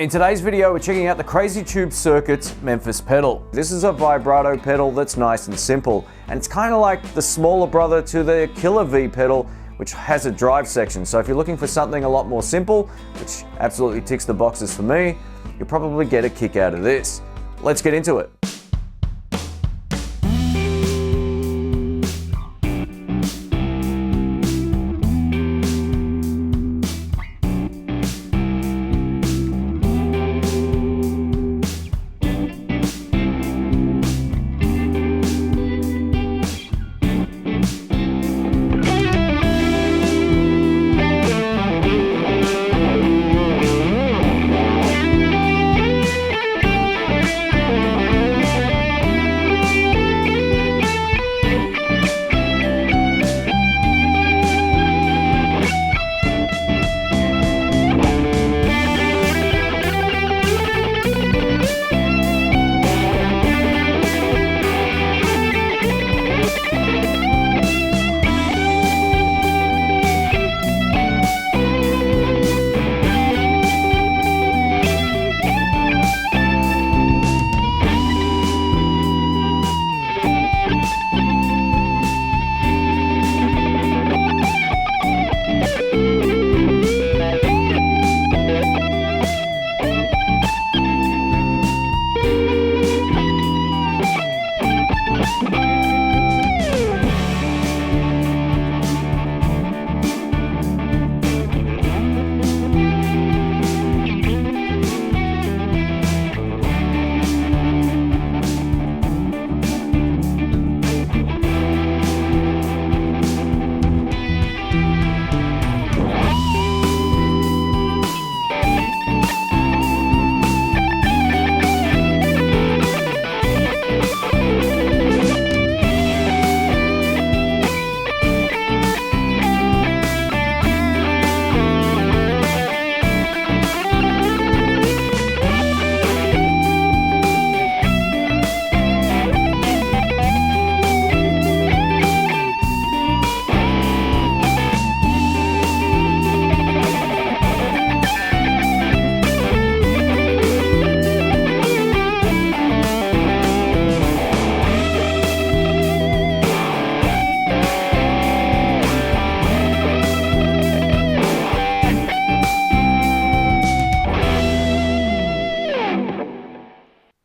In today's video, we're checking out the Crazy Tube Circuits Memphis pedal. This is a vibrato pedal that's nice and simple, and it's kind of like the smaller brother to the Killer V pedal, which has a drive section. So if you're looking for something a lot more simple, which absolutely ticks the boxes for me, you'll probably get a kick out of this. Let's get into it.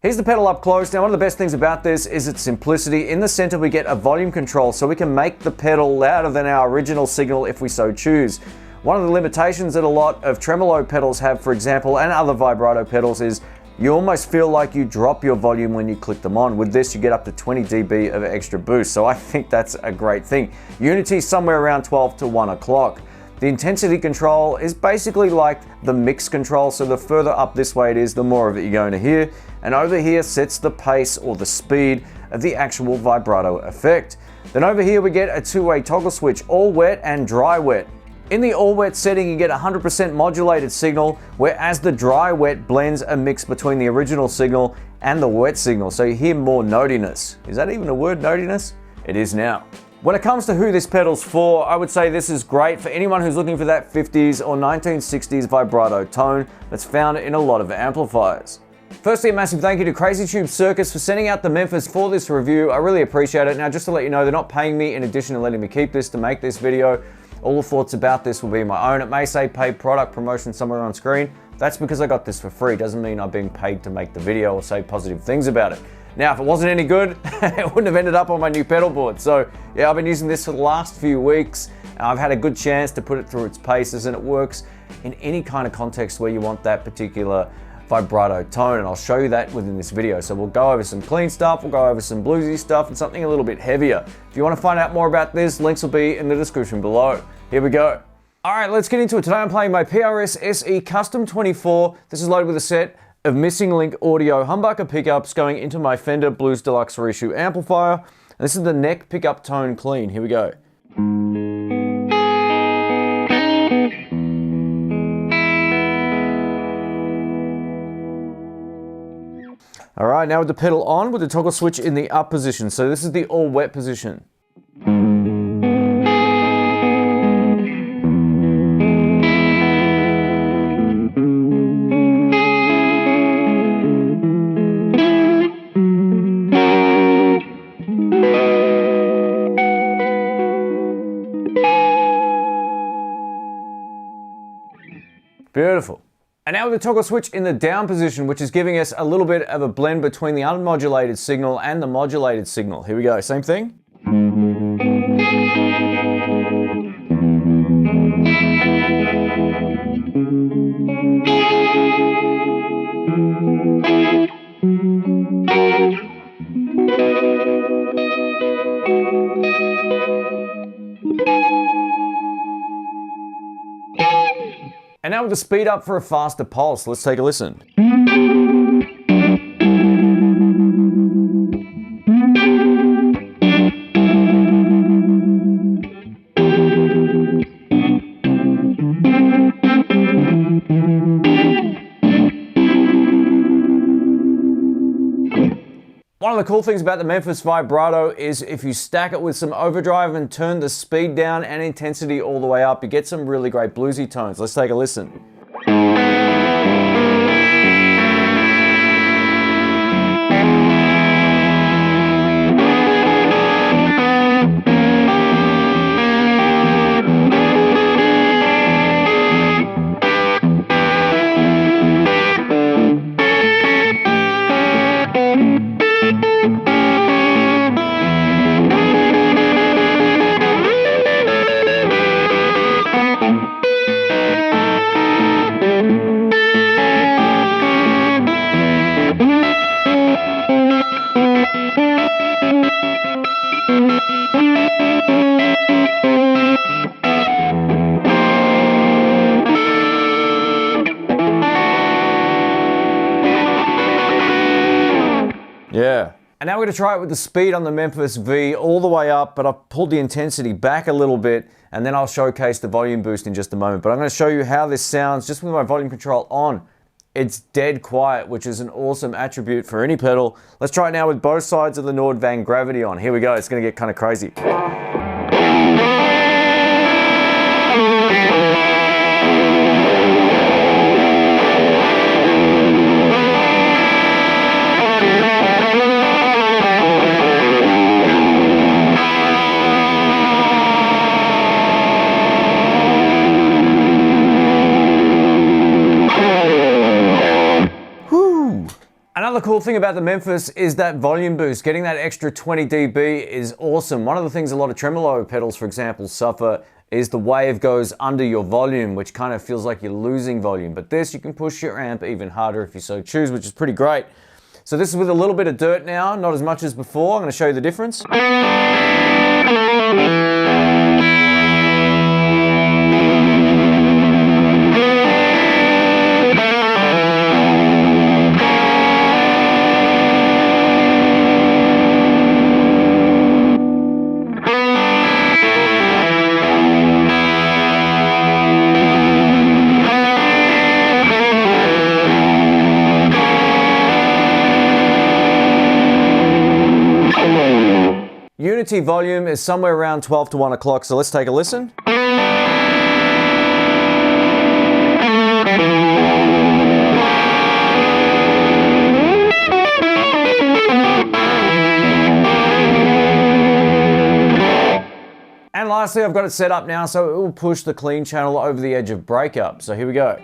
Here's the pedal up close. Now, one of the best things about this is its simplicity. In the center, we get a volume control, so we can make the pedal louder than our original signal if we so choose. One of the limitations that a lot of tremolo pedals have, for example, and other vibrato pedals, is you almost feel like you drop your volume when you click them on. With this, you get up to 20 dB of extra boost, so I think that's a great thing. Unity is somewhere around 12 to 1 o'clock. The intensity control is basically like the mix control, so the further up this way it is, the more of it you're going to hear. And over here sets the pace or the speed of the actual vibrato effect. Then over here we get a two-way toggle switch, all wet and dry wet. In the all wet setting, you get 100% modulated signal, whereas the dry wet blends a mix between the original signal and the wet signal, so you hear more notiness. Is that even a word, notiness? It is now. When it comes to who this pedal's for, I would say this is great for anyone who's looking for that 50s or 1960s vibrato tone that's found in a lot of amplifiers. Firstly, a massive thank you to Crazy Tube Circuits for sending out the Memphis for this review. I really appreciate it. Now, just to let you know, they're not paying me in addition to letting me keep this to make this video. All the thoughts about this will be my own. It may say paid product promotion somewhere on screen. That's because I got this for free. Doesn't mean I'm being paid to make the video or say positive things about it. Now, if it wasn't any good, it wouldn't have ended up on my new pedal board. So yeah, I've been using this for the last few weeks. I've had a good chance to put it through its paces, and it works in any kind of context where you want that particular vibrato tone, and I'll show you that within this video. So we'll go over some clean stuff, we'll go over some bluesy stuff, and something a little bit heavier. If you want to find out more about this, links will be in the description below. Here we go. All right, let's get into it. Today I'm playing my PRS SE Custom 24. This is loaded with a set of Missing Link audio humbucker pickups going into my Fender Blues Deluxe Reissue amplifier. And this is the neck pickup tone clean. Here we go. All right, now with the pedal on with the toggle switch in the up position. So this is the all wet position. the toggle switch in the down position, which is giving us a little bit of a blend between the unmodulated signal and the modulated signal. Here we go, same thing. And now with the speed up for a faster pulse, let's take a listen. One of the cool things about the Memphis Vibrato is if you stack it with some overdrive and turn the speed down and intensity all the way up, you get some really great bluesy tones. Let's take a listen. Yeah. And now we're going to try it with the speed on the Memphis V all the way up, but I've pulled the intensity back a little bit, and then I'll showcase the volume boost in just a moment. But I'm going to show you how this sounds just with my volume control on. It's dead quiet, which is an awesome attribute for any pedal. Let's try it now with both sides of the Nordvang Gravity on. Here we go. It's going to get kind of crazy. Another cool thing about the Memphis is that volume boost. Getting that extra 20 dB is awesome. One of the things a lot of tremolo pedals, for example, suffer is the wave goes under your volume, which kind of feels like you're losing volume. But this, you can push your amp even harder if you so choose, which is pretty great. So this is with a little bit of dirt now, not as much as before. I'm going to show you the difference. Unity volume is somewhere around 12 to 1 o'clock, so let's take a listen. And lastly, I've got it set up now so it will push the clean channel over the edge of breakup. So here we go.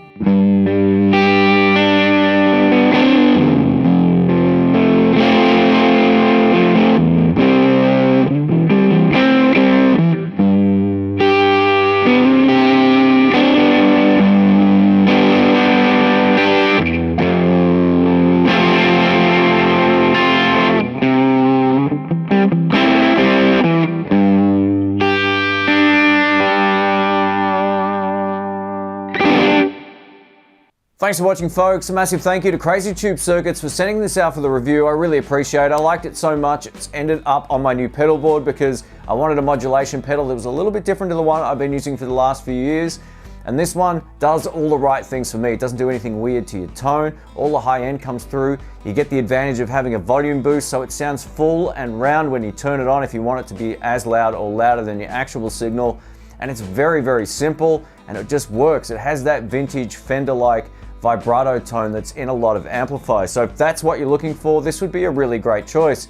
Thanks for watching, folks. A massive thank you to Crazy Tube Circuits for sending this out for the review. I really appreciate it. I liked it so much. It's ended up on my new pedal board because I wanted a modulation pedal that was a little bit different to the one I've been using for the last few years. And this one does all the right things for me. It doesn't do anything weird to your tone. All the high end comes through. You get the advantage of having a volume boost, so it sounds full and round when you turn it on if you want it to be as loud or louder than your actual signal. And it's very, very simple, and it just works. It has that vintage Fender-like vibrato tone that's in a lot of amplifiers. So if that's what you're looking for, this would be a really great choice.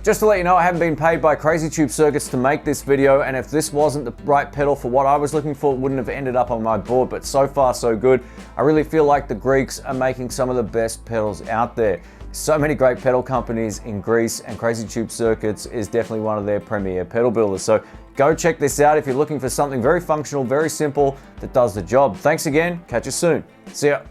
Just to let you know, I haven't been paid by Crazy Tube Circuits to make this video, and if this wasn't the right pedal for what I was looking for, it wouldn't have ended up on my board, but so far so good. I really feel like the Greeks are making some of the best pedals out there. So many great pedal companies in Greece, and Crazy Tube Circuits is definitely one of their premier pedal builders. So go check this out if you're looking for something very functional, very simple, that does the job. Thanks again, catch you soon. See ya.